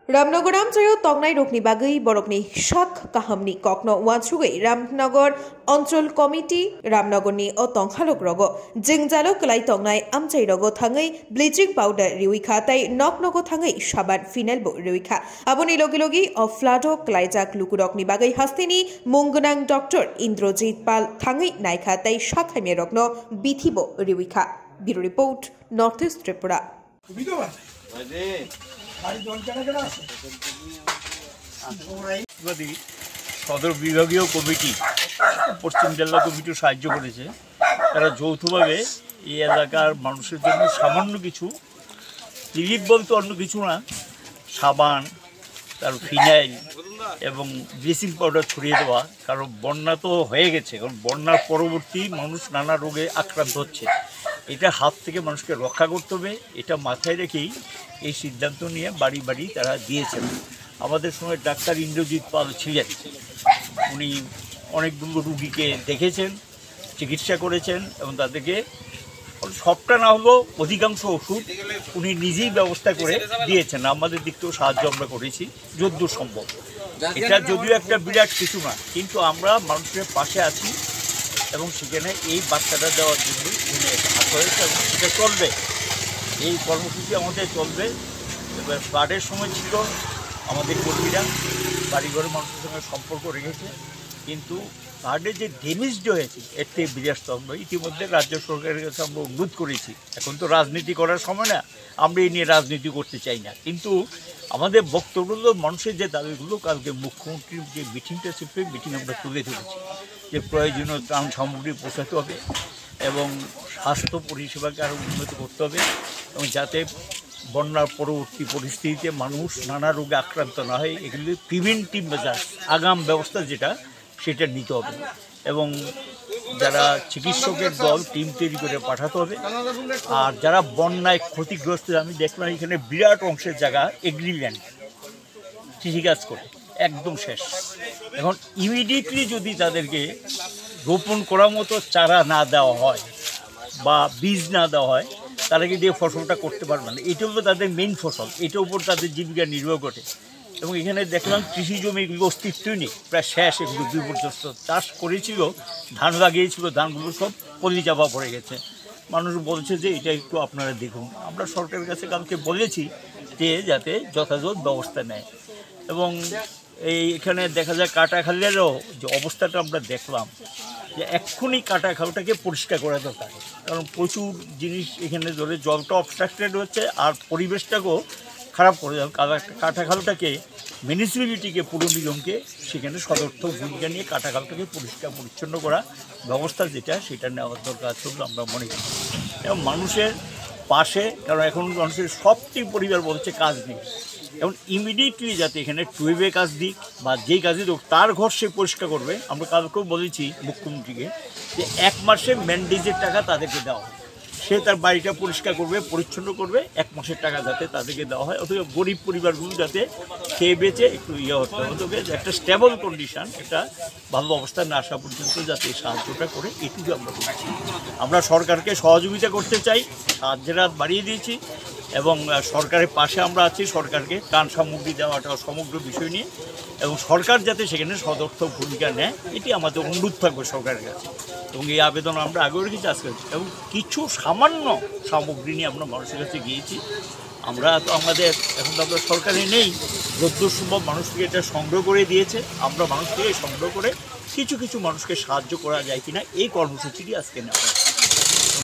रामनगराम जयो तंगनाय रोकनी बागै बरकनी शाक काहामनी कखनो वानसुगै रामनगर अंचल कमिटी रामनगरनी अ तंखालक रगो जिंगजालो क्लाइ तंगनाय आमचाइ रगो थाङै ब्लिचिंग पाउडर रिउइखा ताइ नगनगो थाङै साबान फिनाइल बो रिउइखा आबोनि लगे लगे अ फ्लाडो क्लाइजाक लुकुरकनी बागै हास्तिनि मुंगनां डॉक्टर इंद्रजीत पाल थाङै नायखा ताइ शाखाइमे रगनो बिथिबो रिउइखा bureau report north east Tripura সদর বিভাগীয় কমিটি পশ্চিম জেলা কমিটি সাহায্য করেছে। তারা যৌথভাবে এই এলাকার মানুষের জন্য সামান্য কিছু রিলিফ বলতে অন্য কিছু না, সাবান, তার ফিনাইল এবং ব্লিচিং পাউডার ছড়িয়ে দেওয়া। কারণ বন্যা তো হয়ে গেছে, কারণ বন্যার পরবর্তী মানুষ নানা রোগে আক্রান্ত হচ্ছে। এটা হাত থেকে মানুষকে রক্ষা করতে হবে, এটা মাথায় রেখেই এই সিদ্ধান্ত নিয়ে বাড়ি বাড়ি তারা দিয়েছেন। আমাদের সঙ্গে ডাক্তার ইন্দ্রজিৎ পাল ছিলেন, উনি অনেকগুলো রুগীকে দেখেছেন, চিকিৎসা করেছেন এবং তাদেরকে সবটা না হলেও অধিকাংশ ওষুধ উনি নিজেই ব্যবস্থা করে দিয়েছেন। আমাদের দিক থেকেও সাহায্য আমরা করেছি যতদূর সম্ভব। এটা যদিও একটা বিরাট কিছু না, কিন্তু আমরা মানুষের পাশে আছি এবং সেখানে এই বার্তাটা দেওয়ার জন্য হাত হয়েছে এবং সেটা চলবে। এই কর্মসূচি আমাদের চলবে। এবার ফ্লাডের সময় ছিল আমাদের কর্মীরা বাড়িঘরের মানুষের সঙ্গে সম্পর্ক রেখেছে, কিন্তু ফ্লাডে যে ড্যামেজড হয়েছে এর থেকে বিরাট আমরা ইতিমধ্যে রাজ্য সরকারের কাছে আমরা অনুরোধ করেছি। এখন তো রাজনীতি করার সময় না, আমরা এই নিয়ে রাজনীতি করতে চাই না, কিন্তু আমাদের বক্তব্যগুলো মানুষের যে দাবিগুলো কালকে মুখ্যমন্ত্রীর যে মিটিংটা ছিল মিটিং আমরা তুলে ধরেছি যে প্রয়োজনীয় ত্রাণ সামগ্রী পৌঁছাতে হবে এবং স্বাস্থ্য পরিষেবাকে আরও উন্নত করতে হবে এবং যাতে বন্যার পরবর্তী পরিস্থিতিতে মানুষ নানা রোগে আক্রান্ত না হয়, এগুলি প্রিভেন্টিভ মেজার্স, আগাম ব্যবস্থা যেটা সেটা নিতে হবে এবং যারা চিকিৎসকের দল টিম তৈরি করে পাঠাতে হবে। আর যারা বন্যায় ক্ষতিগ্রস্ত, আমি দেখলাম এখানে বিরাট অংশের জায়গা এগ্রিল্যান্ড কৃষিকাজ করে একদম শেষ। এখন ইমিডিয়েটলি যদি তাদেরকে রোপণ করার মতো চারা না দেওয়া হয় বা বীজ না দেওয়া হয়, তারা কিন্তু এই ফসলটা করতে পারবে না। এটা হলো তাদের মেইন ফসল, এটার উপর তাদের জীবিকা নির্ভর করে। এবং এখানে দেখলাম কৃষি জমিগুলো অস্তিত্বই নেই, প্রায় শেষ। এগুলো বিপর্যস্ত চাষ করেছিল, ধান লাগিয়েছিল, ধানগুলো সব পলি চাপা পড়ে গেছে। মানুষ বলছে যে এটা একটু আপনারা দেখুন। আমরা সরকারের কাছে কালকে বলেছি যে যাতে যথাযথ ব্যবস্থা নেয়। এবং এখানে দেখা যায় কাটাখালেরও যে অবস্থাটা আমরা দেখলাম যে এক্ষুনি কাটাখালটাকে পরিষ্কার করা দরকার, কারণ প্রচুর জিনিস এখানে ধরে জলটা অবস্ট্রাক্টেড হচ্ছে আর পরিবেশটাকেও খারাপ করে দেয়। কাটাখালটাকে মিউনিসিপ্যালিটিকে, পুর নিগমকে সেখানে সদর্থক ভূমিকা নিয়ে কাটাখালটাকে পরিষ্কার পরিচ্ছন্ন করা ব্যবস্থা যেটা সেটা নেওয়ার দরকার আছে বলে আমরা মনে করি। এবং মানুষের পাশে, কারণ এখন মানুষের সবটি পরিবার বলছে কাজ নেই, এবং ইমিডিয়েটলি যাতে এখানে টুয়েবে কাজ দিক বা যেই কাজই হোক তার ঘর সে পরিষ্কার করবে। আমরা কালকেও বলেছি মুখ্যমন্ত্রীকে যে 1 মাসে ম্যান্ডেজের টাকা তাদেরকে দেওয়া হয়, সে তার বাড়িটা পরিষ্কার করবে, পরিচ্ছন্ন করবে, 1 মাসের টাকা যাতে তাদেরকে দেওয়া হয়। অথবা গরিব পরিবারগুলো যাতে খেয়ে বেঁচে একটু হতে হবে, একটা স্টেবল কন্ডিশন, একটা ভালো অবস্থায় না আসা পর্যন্ত যাতে সাহায্যটা করে, এটুকু আমরা করছি। আমরা সরকারকে সহযোগিতা করতে চাই, সাহায্যের হাত বাড়িয়ে দিয়েছি এবং সরকারের পাশে আমরা আছি। সরকারকে ত্রাণ সামগ্রী দেওয়াটা সমগ্র বিষয় নিয়ে, এবং সরকার যাতে সেখানে সদর্থক ভূমিকা নেয়, এটি আমাদের অনুরোধ থাকবে সরকারের কাছে। এবং এই আবেদন আমরা আগেও রেখেছি, আজকে এবং কিছু সামান্য সামগ্রী নিয়ে আমরা মানুষের কাছে গিয়েছি। আমরা তো আমাদের এখন তো আমরা সরকারে নেই, যতদূর সম্ভব মানুষ থেকে এটা সংগ্রহ করে দিয়েছে। আমরা মানুষ থেকে সংগ্রহ করে কিছু কিছু মানুষকে সাহায্য করা যায় কিনা এই কর্মসূচিটি আজকে নেওয়া।